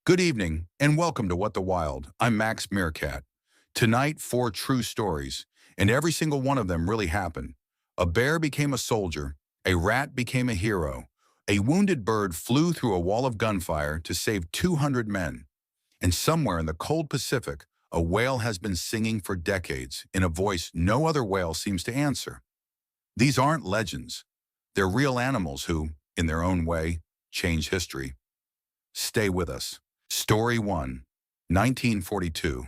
Good evening, and welcome to What the Wild. I'm Max Meerkat. Tonight, four true stories, and every single one of them really happened. A bear became a soldier, a rat became a hero, a wounded bird flew through a wall of gunfire to save 200 men, and somewhere in the cold Pacific, a whale has been singing for decades in a voice no other whale seems to answer. These aren't legends. They're real animals who, in their own way, change history. Stay with us. Story 1, 1942.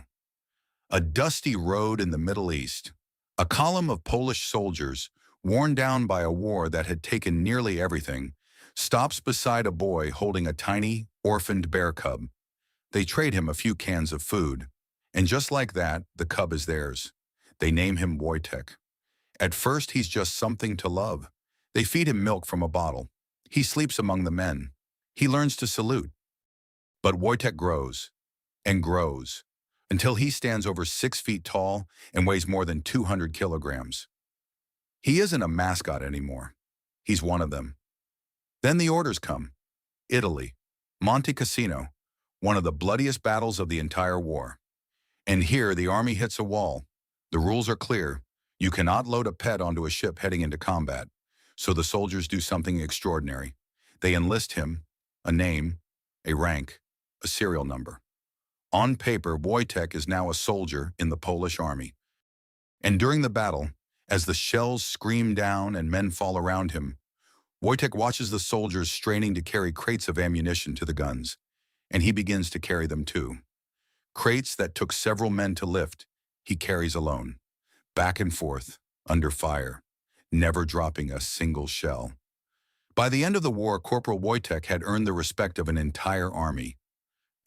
A dusty road in the Middle East. A column of Polish soldiers, worn down by a war that had taken nearly everything, stops beside a boy holding a tiny, orphaned bear cub. They trade him a few cans of food, and just like that, the cub is theirs. They name him Wojtek. At first, he's just something to love. They feed him milk from a bottle. He sleeps among the men. He learns to salute. But Wojtek grows and grows until he stands over 6 feet tall and weighs more than 200 kilograms. He isn't a mascot anymore. He's one of them. Then the orders come. Italy, Monte Cassino, one of the bloodiest battles of the entire war. And here the army hits a wall. The rules are clear. You cannot load a pet onto a ship heading into combat. So the soldiers do something extraordinary. They enlist him, a name, a rank, a serial number. On paper, Wojtek is now a soldier in the Polish army. And during the battle, as the shells scream down and men fall around him, Wojtek watches the soldiers straining to carry crates of ammunition to the guns, and he begins to carry them too. Crates that took several men to lift, he carries alone, back and forth, under fire, never dropping a single shell. By the end of the war, Corporal Wojtek had earned the respect of an entire army.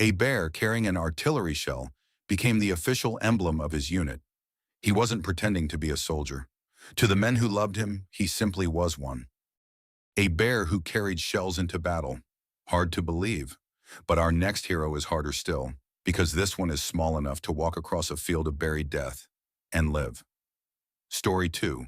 A bear carrying an artillery shell became the official emblem of his unit. He wasn't pretending to be a soldier. To the men who loved him, he simply was one. A bear who carried shells into battle. Hard to believe. But our next hero is harder still, because this one is small enough to walk across a field of buried death and live. Story 2.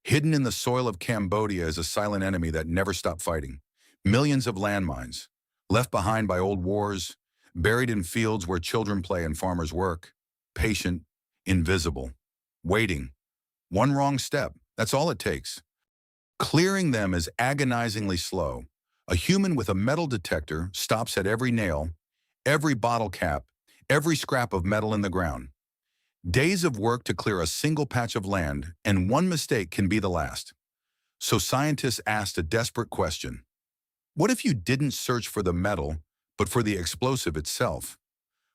Hidden in the soil of Cambodia is a silent enemy that never stopped fighting. Millions of landmines, left behind by old wars, buried in fields where children play and farmers work, patient, invisible, waiting. One wrong step, that's all it takes. Clearing them is agonizingly slow. A human with a metal detector stops at every nail, every bottle cap, every scrap of metal in the ground. Days of work to clear a single patch of land, and one mistake can be the last. So scientists asked a desperate question. What if you didn't search for the metal, but for the explosive itself?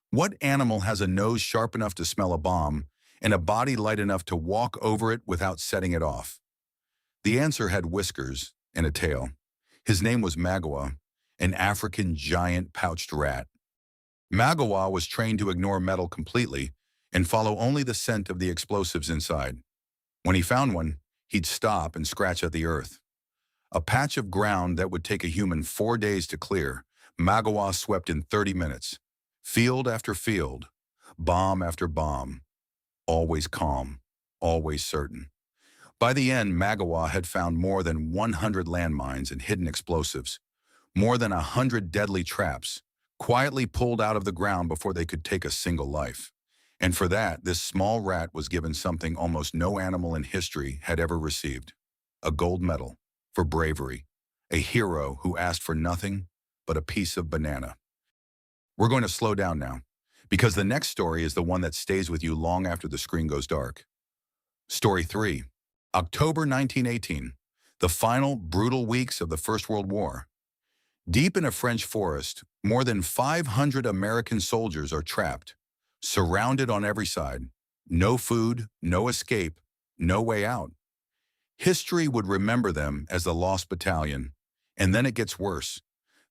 What animal has a nose sharp enough to smell a bomb and a body light enough to walk over it without setting it off? The answer had whiskers and a tail. His name was Magawa, an African giant pouched rat. Magawa was trained to ignore metal completely and follow only the scent of the explosives inside. When he found one, he'd stop and scratch at the earth. A patch of ground that would take a human 4 days to clear, Magawa swept in 30 minutes. Field after field, bomb after bomb. Always calm, always certain. By the end, Magawa had found more than 100 landmines and hidden explosives, more than 100 deadly traps, quietly pulled out of the ground before they could take a single life. And for that, this small rat was given something almost no animal in history had ever received: a gold medal for bravery, a hero who asked for nothing but a piece of banana. We're going to slow down now, because the next story is the one that stays with you long after the screen goes dark. Story 3, October 1918, the final brutal weeks of the First World War. Deep in a French forest, more than 500 American soldiers are trapped, surrounded on every side. No food, no escape, no way out. History would remember them as the Lost Battalion, and then it gets worse.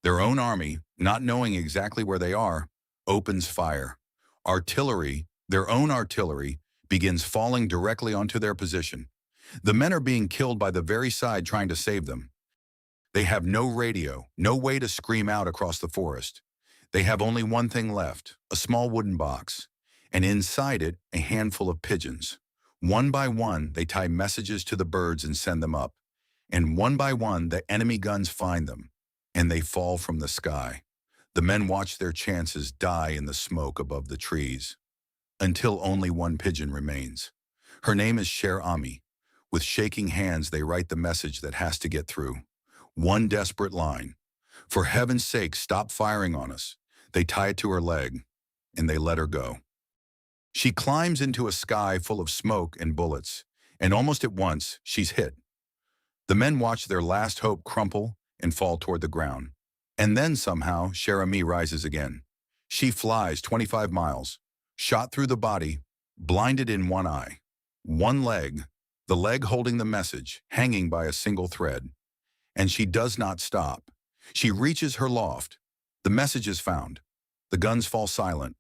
Their own army, not knowing exactly where they are, opens fire. Artillery, their own artillery, begins falling directly onto their position. The men are being killed by the very side trying to save them. They have no radio, no way to scream out across the forest. They have only one thing left, a small wooden box, and inside it, a handful of pigeons. One by one, they tie messages to the birds and send them up. And one by one, the enemy guns find them, and they fall from the sky. The men watch their chances die in the smoke above the trees, until only one pigeon remains. Her name is Cher Ami. With shaking hands, they write the message that has to get through. One desperate line. For heaven's sake, stop firing on us. They tie it to her leg, and they let her go. She climbs into a sky full of smoke and bullets, and almost at once, she's hit. The men watch their last hope crumple and fall toward the ground. And then somehow, Cher Ami rises again. She flies 25 miles, shot through the body, blinded in one eye. One leg, the leg holding the message, hanging by a single thread. And she does not stop. She reaches her loft. The message is found. The guns fall silent.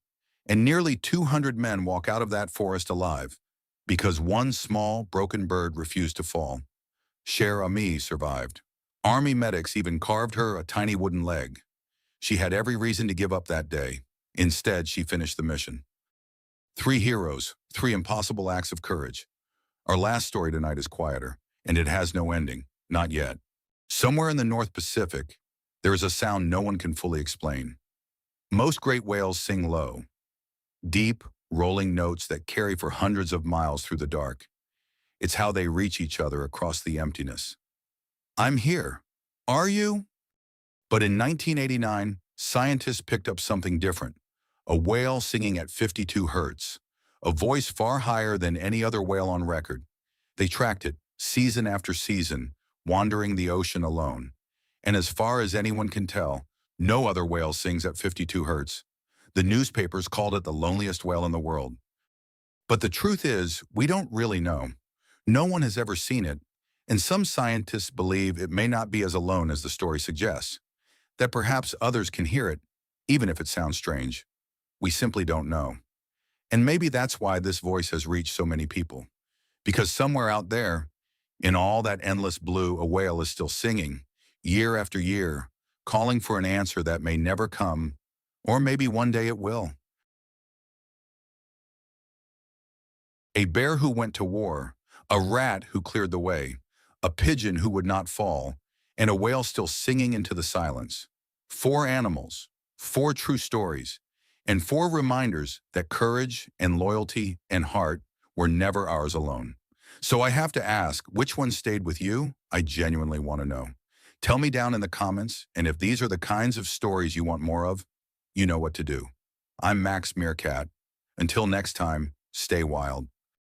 And nearly 200 men walk out of that forest alive because one small, broken bird refused to fall. Cher Ami survived. Army medics even carved her a tiny wooden leg. She had every reason to give up that day. Instead, she finished the mission. 3 heroes, 3 impossible acts of courage. Our last story tonight is quieter, and it has no ending. Not yet. Somewhere in the North Pacific, there is a sound no one can fully explain. Most great whales sing low, deep, rolling notes that carry for hundreds of miles through the dark. It's how they reach each other across the emptiness. I'm here. Are you? But in 1989, scientists picked up something different. A whale singing at 52 hertz, a voice far higher than any other whale on record. They tracked it, season after season, wandering the ocean alone. And as far as anyone can tell, no other whale sings at 52 hertz. The newspapers called it the loneliest whale in the world. But the truth is, we don't really know. No one has ever seen it, and some scientists believe it may not be as alone as the story suggests, that perhaps others can hear it, even if it sounds strange. We simply don't know. And maybe that's why this voice has reached so many people. Because somewhere out there, in all that endless blue, a whale is still singing, year after year, calling for an answer that may never come, or maybe one day it will. A bear who went to war, a rat who cleared the way, a pigeon who would not fall, and a whale still singing into the silence. 4 animals, 4 true stories, and 4 reminders that courage and loyalty and heart were never ours alone. So I have to ask, which one stayed with you? I genuinely want to know. Tell me down in the comments, and if these are the kinds of stories you want more of, you know what to do. I'm Max Meerkat. Until next time, stay wild.